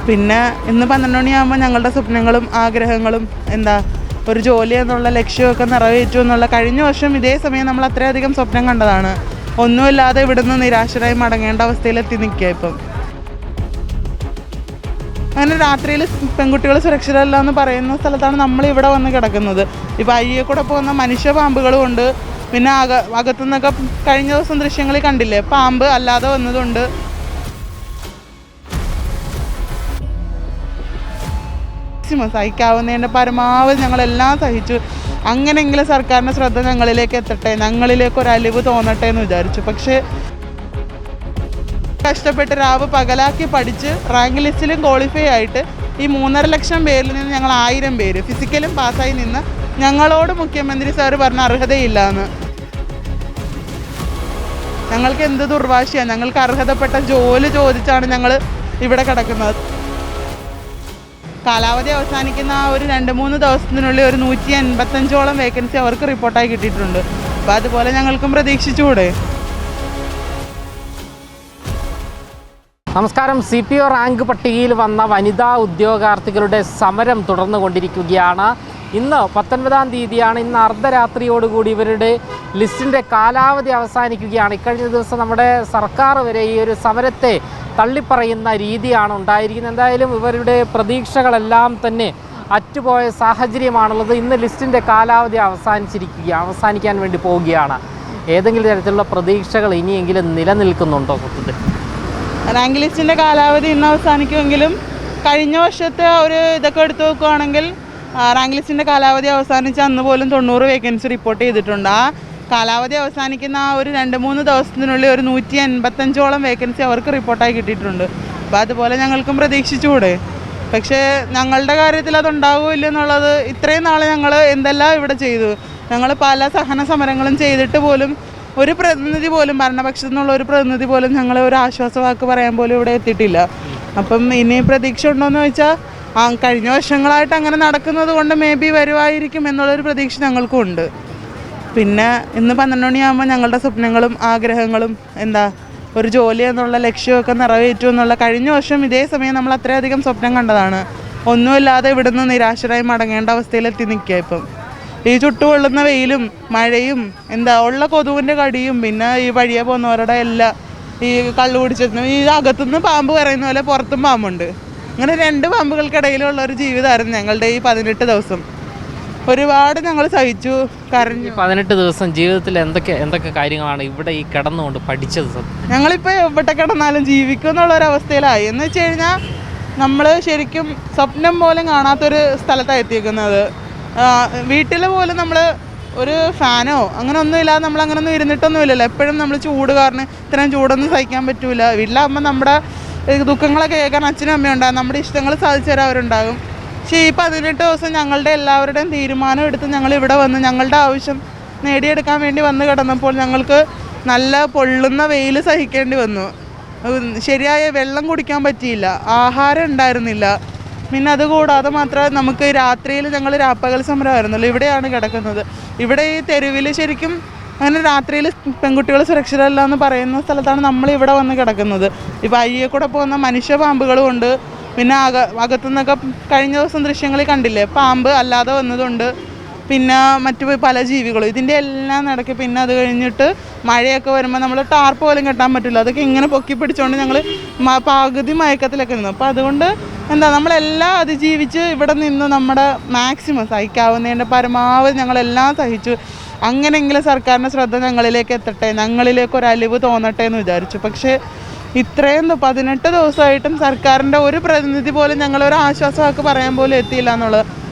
പിന്നെ ഇന്ന് 12 മണിയാകുമ്പോൾ ഞങ്ങളുടെ സ്വപ്നങ്ങളും ആഗ്രഹങ്ങളും ഒരു ജോലി എന്നുള്ള ലക്ഷ്യമൊക്കെ നിറവേറ്റു എന്നുള്ള കഴിഞ്ഞ വർഷം ഇതേ സമയം നമ്മൾ അത്രയധികം സ്വപ്നം കണ്ടതാണ്. ഒന്നുമില്ലാതെ ഇവിടുന്ന് നിരാശരായി മടങ്ങേണ്ട അവസ്ഥയിലെത്തി നിൽക്കുക. ഇപ്പം അങ്ങനെ രാത്രിയിൽ പെൺകുട്ടികൾ സുരക്ഷിതരല്ല എന്ന് പറയുന്ന സ്ഥലത്താണ് നമ്മളിവിടെ വന്ന് കിടക്കുന്നത്. ഇപ്പോൾ അയ്യെ കൂടെ പോകുന്ന മനുഷ്യ പാമ്പുകളും ഉണ്ട്. പിന്നെ അകത്തുനിന്നൊക്കെ കഴിഞ്ഞ ദിവസം ദൃശ്യങ്ങളിൽ കണ്ടില്ലേ, പാമ്പ് അല്ലാതെ വന്നതുണ്ട്. സഹിക്കാവുന്നതിൻ്റെ പരമാവധി ഞങ്ങളെല്ലാം സഹിച്ചു. അങ്ങനെയെങ്കിലും സർക്കാരിൻ്റെ ശ്രദ്ധ ഞങ്ങളിലേക്ക് എത്തട്ടെ, ഞങ്ങളിലേക്ക് ഒരു അലിവ് തോന്നട്ടെ എന്ന് വിചാരിച്ചു. പക്ഷേ കഷ്ടപ്പെട്ട് രാവ് പകലാക്കി പഠിച്ച് റാങ്ക് ലിസ്റ്റിലും ക്വാളിഫൈ ആയിട്ട് ഈ 3.5 ലക്ഷം പേരിൽ നിന്ന് ഞങ്ങൾ 1000 പേര് ഫിസിക്കലും പാസ്സായി നിന്ന് ഞങ്ങളോട് മുഖ്യമന്ത്രി സാർ പറഞ്ഞ അർഹതയില്ല എന്ന്. ഞങ്ങൾക്ക് എന്ത് ദുർവാശിയാണ്, ഞങ്ങൾക്ക് അർഹതപ്പെട്ട ജോലി ചോദിച്ചാണ് ഞങ്ങൾ ഇവിടെ കിടക്കുന്നത്. കാലാവധി അവസാനിക്കുന്ന ആ ഒരു 2-3 ദിവസത്തിനുള്ളിൽ ഒരു 185ഓളം വേക്കൻസി അവർക്ക് റിപ്പോർട്ടായി കിട്ടിയിട്ടുണ്ട്. അപ്പോൾ അതുപോലെ ഞങ്ങൾക്കും പ്രതീക്ഷിച്ചുകൂടെ? നമസ്കാരം. CPO റാങ്ക് പട്ടികയിൽ വന്ന വനിതാ ഉദ്യോഗാർത്ഥികളുടെ സമരം തുടർന്നുകൊണ്ടിരിക്കുകയാണ്. ഇന്ന് 19-ാം തീയതിയാണ്. ഇന്ന് അർദ്ധരാത്രിയോടുകൂടി ഇവരുടെ ലിസ്റ്റിൻ്റെ കാലാവധി അവസാനിക്കുകയാണ്. ഇക്കഴിഞ്ഞ ദിവസം നമ്മുടെ സർക്കാർ വരെ ഈ ഒരു സമരത്തെ തള്ളിപ്പറയുന്ന രീതിയാണ് ഉണ്ടായിരിക്കുന്നത്. എന്തായാലും ഇവരുടെ പ്രതീക്ഷകളെല്ലാം തന്നെ അറ്റുപോയ സാഹചര്യമാണുള്ളത്. ഇന്ന് ലിസ്റ്റിൻ്റെ കാലാവധി അവസാനിക്കാൻ വേണ്ടി പോവുകയാണ്. ഏതെങ്കിലും തരത്തിലുള്ള പ്രതീക്ഷകൾ ഇനിയെങ്കിലും നിലനിൽക്കുന്നുണ്ടോ? സത്യത്തിൽ റാങ്ക് ലിസ്റ്റിൻ്റെ കാലാവധി ഇന്ന് അവസാനിക്കുമെങ്കിലും കഴിഞ്ഞ വർഷത്തെ ഒരു ഇതൊക്കെ എടുത്തു നോക്കുകയാണെങ്കിൽ റാങ്ക് ലിസ്റ്റിൻ്റെ കാലാവധി അവസാനിച്ച അന്ന് പോലും 90 വേക്കൻസി റിപ്പോർട്ട് ചെയ്തിട്ടുണ്ട്. ആ കാലാവധി അവസാനിക്കുന്ന ആ ഒരു 2-3 ദിവസത്തിനുള്ളിൽ ഒരു 185ഓളം വേക്കൻസി അവർക്ക് റിപ്പോർട്ടായി കിട്ടിയിട്ടുണ്ട്. അപ്പോൾ അതുപോലെ ഞങ്ങൾക്കും പ്രതീക്ഷിച്ചുകൂടെ? പക്ഷേ ഞങ്ങളുടെ കാര്യത്തിൽ അതുണ്ടാവില്ല എന്നുള്ളത്. ഇത്രയും നാൾ ഞങ്ങൾ എന്തെല്ലാം ഇവിടെ ചെയ്തു. ഞങ്ങൾ പല സഹന സമരങ്ങളും ചെയ്തിട്ട് പോലും ഒരു പ്രതിനിധി പോലും, ഭരണപക്ഷത്തു നിന്നുള്ള ഒരു പ്രതിനിധി പോലും ഞങ്ങൾ ഒരു ആശ്വാസവാക്ക് പറയാൻ പോലും ഇവിടെ എത്തിയിട്ടില്ല. അപ്പം ഇനി പ്രതീക്ഷ ഉണ്ടോയെന്ന് ചോദിച്ചാൽ കഴിഞ്ഞ വർഷങ്ങളായിട്ട് അങ്ങനെ നടക്കുന്നത് കൊണ്ട് മേ ബി വരുമായിരിക്കും എന്നുള്ളൊരു പ്രതീക്ഷ ഞങ്ങൾക്കും ഉണ്ട്. പിന്നെ ഇന്ന് 12 മണിയാകുമ്പോൾ ഞങ്ങളുടെ സ്വപ്നങ്ങളും ആഗ്രഹങ്ങളും ഒരു ജോലി എന്നുള്ള ലക്ഷ്യമൊക്കെ നിറവേറ്റു എന്നുള്ള കഴിഞ്ഞ വർഷം ഇതേ സമയം നമ്മൾ അത്രയധികം സ്വപ്നം കണ്ടതാണ്. ഒന്നുമില്ലാതെ ഇവിടുന്ന് നിരാശരായി മടങ്ങേണ്ട അവസ്ഥയിലെത്തി നിൽക്കുക. ഇപ്പം ഈ ചുട്ടുകൊള്ളുന്ന വെയിലും മഴയും ഉള്ള കൊതുവിൻ്റെ കടിയും പിന്നെ ഈ വഴിയെ പോകുന്നവരുടെ എല്ലാം ഈ കള്ളു കുടിച്ചിരുന്നു. ഈ അകത്തുനിന്ന് പാമ്പ് പറയുന്ന പോലെ പുറത്തും പാമ്പുണ്ട്. അങ്ങനെ 2 പാമ്പുകൾക്കിടയിലുള്ള ഒരു ജീവിതമായിരുന്നു ഞങ്ങളുടെ ഈ 18 ദിവസം. ഒരുപാട് ഞങ്ങൾ സഹിച്ചു, കരഞ്ഞു. 18 ദിവസം ജീവിതത്തിൽ എന്തൊക്കെ കാര്യങ്ങളാണ് ഇവിടെ ഈ കിടന്നുകൊണ്ട് പഠിച്ചത്? ഞങ്ങളിപ്പോൾ എവിടെ കിടന്നാലും ജീവിക്കും എന്നുള്ളൊരവസ്ഥയിലായി. എന്ന് വെച്ച് കഴിഞ്ഞാൽ നമ്മൾ ശരിക്കും സ്വപ്നം പോലും കാണാത്തൊരു സ്ഥലത്താണ് എത്തിയിരിക്കുന്നത്. വീട്ടിൽ പോലും നമ്മൾ ഒരു ഫാനോ അങ്ങനെ ഒന്നും ഇല്ലാതെ നമ്മൾ അങ്ങനെയൊന്നും ഇരുന്നിട്ടൊന്നും ഇല്ലല്ലോ. എപ്പോഴും നമ്മൾ ചൂട് കാരണം ഇത്രയും ചൂടൊന്നും സഹിക്കാൻ പറ്റൂല. വീട്ടിലാകുമ്പോൾ നമ്മുടെ ദുഃഖങ്ങളൊക്കെ കേൾക്കാൻ അച്ഛനും അമ്മയും ഉണ്ടാകും, നമ്മുടെ ഇഷ്ടങ്ങൾ സാധിച്ചു തരാൻ അവരുണ്ടാകും. പക്ഷേ ഈ 18 ദിവസം ഞങ്ങളുടെ എല്ലാവരുടെയും തീരുമാനം എടുത്ത് ഞങ്ങൾ ഇവിടെ വന്ന് ഞങ്ങളുടെ ആവശ്യം നേടിയെടുക്കാൻ വേണ്ടി വന്ന് കിടന്നപ്പോൾ ഞങ്ങൾക്ക് നല്ല പൊള്ളുന്ന വെയിൽ സഹിക്കേണ്ടി വന്നു. ശരിയായ വെള്ളം കുടിക്കാൻ പറ്റിയില്ല, ആഹാരം ഉണ്ടായിരുന്നില്ല. പിന്നെ അതുകൂടാതെ മാത്രമേ നമുക്ക് രാത്രിയിൽ ഞങ്ങൾ രാപ്പകൽ സമരമായിരുന്നല്ലോ. ഇവിടെയാണ് കിടക്കുന്നത്. ഇവിടെ ഈ തെരുവിൽ ശരിക്കും അങ്ങനെ രാത്രിയിൽ പെൺകുട്ടികൾ സുരക്ഷിതരല്ല എന്ന് പറയുന്ന സ്ഥലത്താണ് നമ്മളിവിടെ വന്ന് കിടക്കുന്നത്. ഇപ്പോൾ അയ്യെ കൂടെ പോകുന്ന മനുഷ്യ പാമ്പുകളും ഉണ്ട്. പിന്നെ അകത്തുനിന്നൊക്കെ കഴിഞ്ഞ ദിവസം ദൃശ്യങ്ങളിൽ കണ്ടില്ലേ, പാമ്പ് അല്ലാതെ വന്നതുണ്ട്. പിന്നെ മറ്റു പല ജീവികളും. ഇതിൻ്റെ എല്ലാം നടക്കി. പിന്നെ അത് കഴിഞ്ഞിട്ട് മഴയൊക്കെ വരുമ്പോൾ നമ്മൾ ടാർപ്പ് പോലും കെട്ടാൻ പറ്റില്ല. അതൊക്കെ ഇങ്ങനെ പൊക്കി പിടിച്ചുകൊണ്ട് ഞങ്ങൾ പകുതി മയക്കത്തിലൊക്കെ നിന്നു. അപ്പോൾ അതുകൊണ്ട് നമ്മളെല്ലാം അതിജീവിച്ച് ഇവിടെ നിന്ന് നമ്മുടെ മാക്സിമം സഹിക്കാവുന്നതിൻ്റെ പരമാവധി ഞങ്ങളെല്ലാം സഹിച്ചു. അങ്ങനെയെങ്കിലും സർക്കാരിൻ്റെ ശ്രദ്ധ ഞങ്ങളിലേക്ക് എത്തട്ടെ, ഞങ്ങളിലേക്ക് ഒരു അലിവ് തോന്നട്ടെ എന്ന് വിചാരിച്ചു. പക്ഷേ ഇത്രയും 18 ദിവസമായിട്ടും സർക്കാരിൻ്റെ ഒരു പ്രതിനിധി പോലും ഞങ്ങളൊരു ആശ്വാസവാക്ക് പറയാൻ പോലും എത്തിയില്ല എന്നുള്ളത്.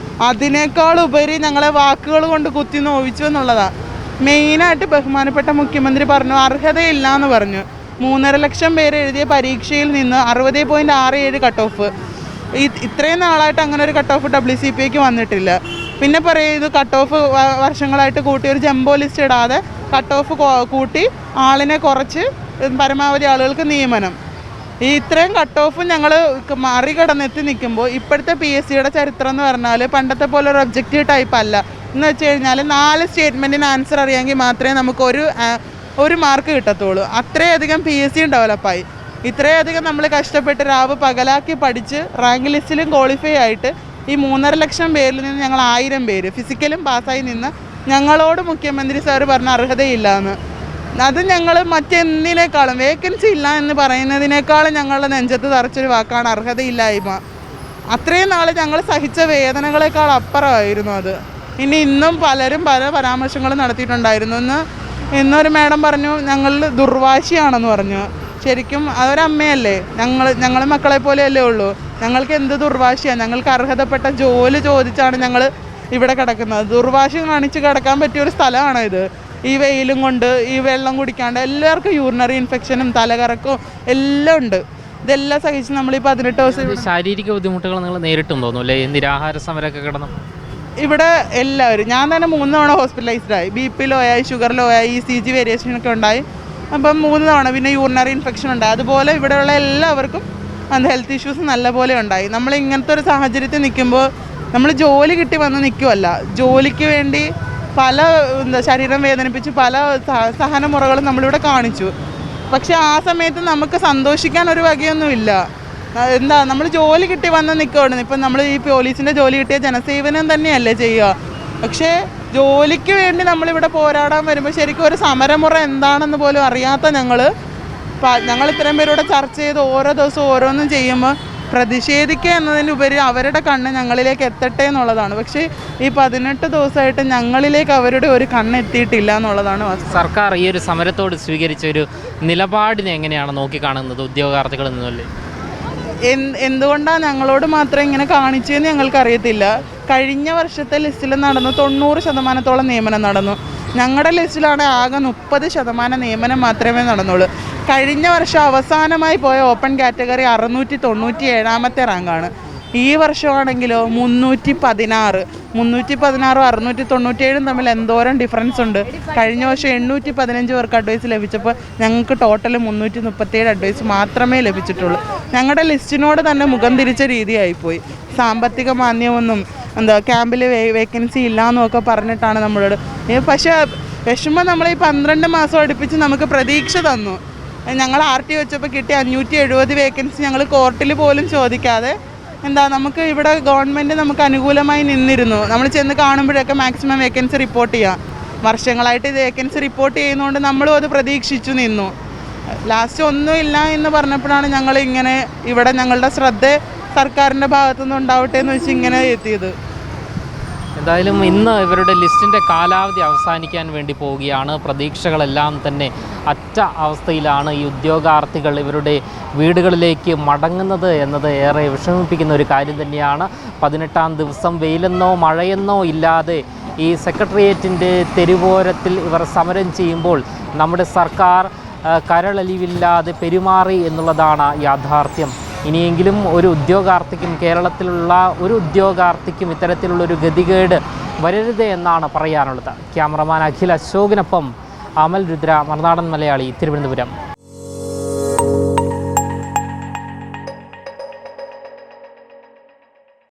അതിനേക്കാൾ ഉപരി ഞങ്ങളെ വാക്കുകൾ കൊണ്ട് കുത്തി നോവിച്ചു എന്നുള്ളതാണ്. മെയിനായിട്ട് ബഹുമാനപ്പെട്ട മുഖ്യമന്ത്രി പറഞ്ഞു അർഹതയില്ല എന്ന് പറഞ്ഞു. 3.5 ലക്ഷം പേര് എഴുതിയ പരീക്ഷയിൽ നിന്ന് 60.67 കട്ട് ഓഫ്. ഇത്രയും നാളായിട്ട് അങ്ങനെ ഒരു കട്ട് ഓഫ് WCPAക്ക് വന്നിട്ടില്ല. പിന്നെ പറയുന്നത് കട്ട് ഓഫ് വർഷങ്ങളായിട്ട് കൂട്ടി ഒരു ജംബോ ലിസ്റ്റ് ഇടാതെ കട്ട് ഓഫ് കൂട്ടി ആളിനെ കുറച്ച് പരമാവധി ആളുകൾക്ക് നിയമനം. ഈ ഇത്രയും കട്ട് ഓഫ് ഞങ്ങൾ മറികടന്നെത്തി നിൽക്കുമ്പോൾ ഇപ്പോഴത്തെ PSCയുടെ ചരിത്രം എന്ന് പറഞ്ഞാൽ പണ്ടത്തെ പോലെ ഒരു ഒബ്ജക്റ്റീവ് ടൈപ്പ് അല്ല. എന്ന് വെച്ച് കഴിഞ്ഞാൽ 4 സ്റ്റേറ്റ്മെൻറ്റിന് ആൻസർ അറിയാമെങ്കിൽ മാത്രമേ നമുക്ക് ഒരു മാർക്ക് കിട്ടത്തുള്ളൂ. അത്രയധികം PSC ഡെവലപ്പായി. ഇത്രയധികം നമ്മൾ കഷ്ടപ്പെട്ട് രാവ് പകലാക്കി പഠിച്ച് റാങ്ക് ലിസ്റ്റിലും ക്വാളിഫൈ ആയിട്ട് ഈ 3.5 ലക്ഷം പേരിൽ നിന്ന് ഞങ്ങൾ 1000 പേര് ഫിസിക്കലും പാസ്സായി നിന്ന് ഞങ്ങളോട് മുഖ്യമന്ത്രി സാർ പറഞ്ഞ അർഹതയില്ല എന്ന്. അത് ഞങ്ങൾ മറ്റെന്തിനേക്കാളും വേക്കൻസി ഇല്ല എന്ന് പറയുന്നതിനേക്കാളും ഞങ്ങളുടെ നെഞ്ചത്ത് തറച്ചൊരു വാക്കാണ് അർഹതയില്ലായ്മ. അത്രയും നാൾ ഞങ്ങൾ സഹിച്ച വേദനകളെക്കാൾ അപ്പുറമായിരുന്നു അത്. ഇന്നും പലരും പല പരാമർശങ്ങളും നടത്തിയിട്ടുണ്ടായിരുന്നു. ഇന്നൊരു മാഡം പറഞ്ഞു ഞങ്ങൾ ദുർവാശിയാണെന്ന് പറഞ്ഞു. ശരിക്കും അതൊരമ്മയല്ലേ, ഞങ്ങൾ മക്കളെ പോലെയല്ലേ ഉള്ളൂ. ഞങ്ങൾക്ക് എന്ത് ദുർവാശിയാണ്? ഞങ്ങൾക്ക് അർഹതപ്പെട്ട ജോലി ചോദിച്ചാണ് ഞങ്ങൾ ഇവിടെ കിടക്കുന്നത്. ദുർവാശി കാണിച്ച് കിടക്കാൻ പറ്റിയൊരു സ്ഥലമാണ് ഇത്. ഈ വെയിലും കൊണ്ട് ഈ വെള്ളം കുടിക്കാണ്ട് എല്ലാവർക്കും യൂറിനറി ഇൻഫെക്ഷനും തലകറക്കവും എല്ലാം ഉണ്ട്. ഇതെല്ലാം സഹിച്ച് നമ്മൾ ഈ 18 ദിവസം ശാരീരിക ബുദ്ധിമുട്ടുകൾ നിങ്ങൾ നേരിട്ടും തോന്നുന്നു, നിരാഹാര സമരമൊക്കെ കിടന്നു. ഇവിടെ എല്ലാവരും, ഞാൻ തന്നെ 3 തവണ ഹോസ്പിറ്റലൈസ്ഡായി. BP ലോ ആയി, ഷുഗർ ലോ ആയി, ECG വേരിയേഷനൊക്കെ ഉണ്ടായി. അപ്പം 3 തവണ. പിന്നെ യൂറിനറി ഇൻഫെക്ഷൻ ഉണ്ടായി. അതുപോലെ ഇവിടെയുള്ള എല്ലാവർക്കും ഹെൽത്ത് ഇഷ്യൂസ് നല്ലപോലെ ഉണ്ടായി. നമ്മൾ ഇങ്ങനത്തെ ഒരു സാഹചര്യത്തിൽ നിൽക്കുമ്പോൾ നമ്മൾ ജോലി കിട്ടി വന്ന് നിൽക്കുമല്ല, ജോലിക്ക് വേണ്ടി പല ശരീരം വേദനിപ്പിച്ച് പല സഹനമുറകളും നമ്മളിവിടെ കാണിച്ചു. പക്ഷെ ആ സമയത്ത് നമുക്ക് സന്തോഷിക്കാൻ ഒരു വകയൊന്നുമില്ല. നമ്മൾ ജോലി കിട്ടി വന്ന് നിൽക്കുകയാണ്. ഇപ്പം നമ്മൾ ഈ പോലീസിൻ്റെ ജോലി കിട്ടിയ ജനസേവനം തന്നെയല്ലേ ചെയ്യുക. പക്ഷേ ജോലിക്ക് വേണ്ടി നമ്മളിവിടെ പോരാടാൻ വരുമ്പോൾ ശരിക്കും ഒരു സമരമുറ എന്താണെന്ന് പോലും അറിയാത്ത ഞങ്ങൾ ഇത്രയും പേരോട് ചർച്ച ചെയ്ത് ഓരോ ദിവസവും ഓരോന്നും ചെയ്യുമ്പോൾ പ്രതിഷേധിക്കുക എന്നതിനുപരി അവരുടെ കണ്ണ് ഞങ്ങളിലേക്ക് എത്തട്ടെ എന്നുള്ളതാണ്. പക്ഷേ ഈ 18 ദിവസമായിട്ട് ഞങ്ങളിലേക്ക് അവരുടെ ഒരു കണ്ണ് എത്തിയിട്ടില്ല എന്നുള്ളതാണ്. സർക്കാർ ഈ ഒരു സമരത്തോട് സ്വീകരിച്ച ഒരു നിലപാടിനെ എങ്ങനെയാണ് നോക്കിക്കാണുന്നത് ഉദ്യോഗാർത്ഥികൾ എന്നല്ലേ? എന്തുകൊണ്ടാണ് ഞങ്ങളോട് മാത്രം ഇങ്ങനെ കാണിച്ചതെന്ന് ഞങ്ങൾക്കറിയത്തില്ല. കഴിഞ്ഞ വർഷത്തെ ലിസ്റ്റിൽ നടന്നു 90% നിയമനം നടന്നു. ഞങ്ങളുടെ ലിസ്റ്റിലാണ് ആകെ 30% നിയമനം മാത്രമേ നടന്നുള്ളൂ. കഴിഞ്ഞ വർഷം അവസാനമായി പോയ ഓപ്പൺ കാറ്റഗറി 697ാമത്തെ റാങ്കാണ്. ഈ വർഷമാണെങ്കിലോ 316. 316ഉം 697ഉം തമ്മിൽ എന്തോരം ഡിഫറൻസ് ഉണ്ട്. കഴിഞ്ഞ വർഷം 815 പേർക്ക് അഡ്വൈസ് ലഭിച്ചപ്പോൾ ഞങ്ങൾക്ക് ടോട്ടൽ 337 അഡ്വൈസ് മാത്രമേ ലഭിച്ചിട്ടുള്ളൂ. ഞങ്ങളുടെ ലിസ്റ്റിനോട് തന്നെ മുഖം തിരിച്ച രീതിയായിപ്പോയി. സാമ്പത്തിക മാന്ദ്യമൊന്നും ക്യാമ്പിൽ വേക്കൻസി ഇല്ലയെന്നൊക്കെ പറഞ്ഞിട്ടാണ് നമ്മളോട്. പക്ഷേ വിഷമം നമ്മൾ ഈ 12 മാസം അടുപ്പിച്ച് നമുക്ക് പ്രതീക്ഷ തന്നു. ഞങ്ങൾ RT വെച്ചപ്പോൾ കിട്ടിയ 570 വേക്കൻസി ഞങ്ങൾ കോർട്ടിൽ പോലും ചോദിക്കാതെ നമുക്ക് ഇവിടെ ഗവൺമെൻറ് നമുക്ക് അനുകൂലമായി നിന്നിരുന്നു. നമ്മൾ ചെന്ന് കാണുമ്പോഴൊക്കെ മാക്സിമം വേക്കൻസി റിപ്പോർട്ട് ചെയ്യാം. വർഷങ്ങളായിട്ട് ഇത് വേക്കൻസി റിപ്പോർട്ട് ചെയ്യുന്നതുകൊണ്ട് നമ്മളും അത് പ്രതീക്ഷിച്ചു നിന്നു. ലാസ്റ്റ് ഒന്നുമില്ല എന്ന് പറഞ്ഞപ്പോഴാണ് ഞങ്ങൾ ഇങ്ങനെ ഇവിടെ ഞങ്ങളുടെ ശ്രദ്ധ സർക്കാരിൻ്റെ ഭാഗത്തുനിന്ന് ഉണ്ടാവട്ടെ എന്ന് വെച്ച് ഇങ്ങനെ എത്തിയത്. എന്തായാലും ഇന്ന് ഇവരുടെ ലിസ്റ്റിൻ്റെ കാലാവധി അവസാനിക്കാൻ വേണ്ടി പോവുകയാണ്. പ്രതീക്ഷകളെല്ലാം തന്നെ അറ്റ അവസ്ഥയിലാണ്. ഈ ഉദ്യോഗാർത്ഥികൾ ഇവരുടെ വീടുകളിലേക്ക് മടങ്ങുന്നത് എന്നത് ഏറെ വിഷമിപ്പിക്കുന്ന ഒരു കാര്യം തന്നെയാണ്. 18ാം ദിവസം വെയിലെന്നോ മഴയെന്നോ ഇല്ലാതെ ഈ സെക്രട്ടേറിയറ്റിൻ്റെ തെരുവോരത്തിൽ ഇവർ സമരം ചെയ്യുമ്പോൾ നമ്മുടെ സർക്കാർ കരളലിവില്ലാതെ പെരുമാറി എന്നുള്ളതാണ് യാഥാർത്ഥ്യം. ഇനിയെങ്കിലും ഒരു ഉദ്യോഗാർത്ഥിക്കും, കേരളത്തിലുള്ള ഒരു ഉദ്യോഗാർത്ഥിക്കും ഇത്തരത്തിലുള്ളൊരു ഗതികേട് വരരുത് എന്നാണ് പറയാനുള്ളത്. ക്യാമറമാൻ അഖിൽ അശോകിനൊപ്പം അമൽ രുദ്ര, മറുനാടൻ മലയാളി, തിരുവനന്തപുരം.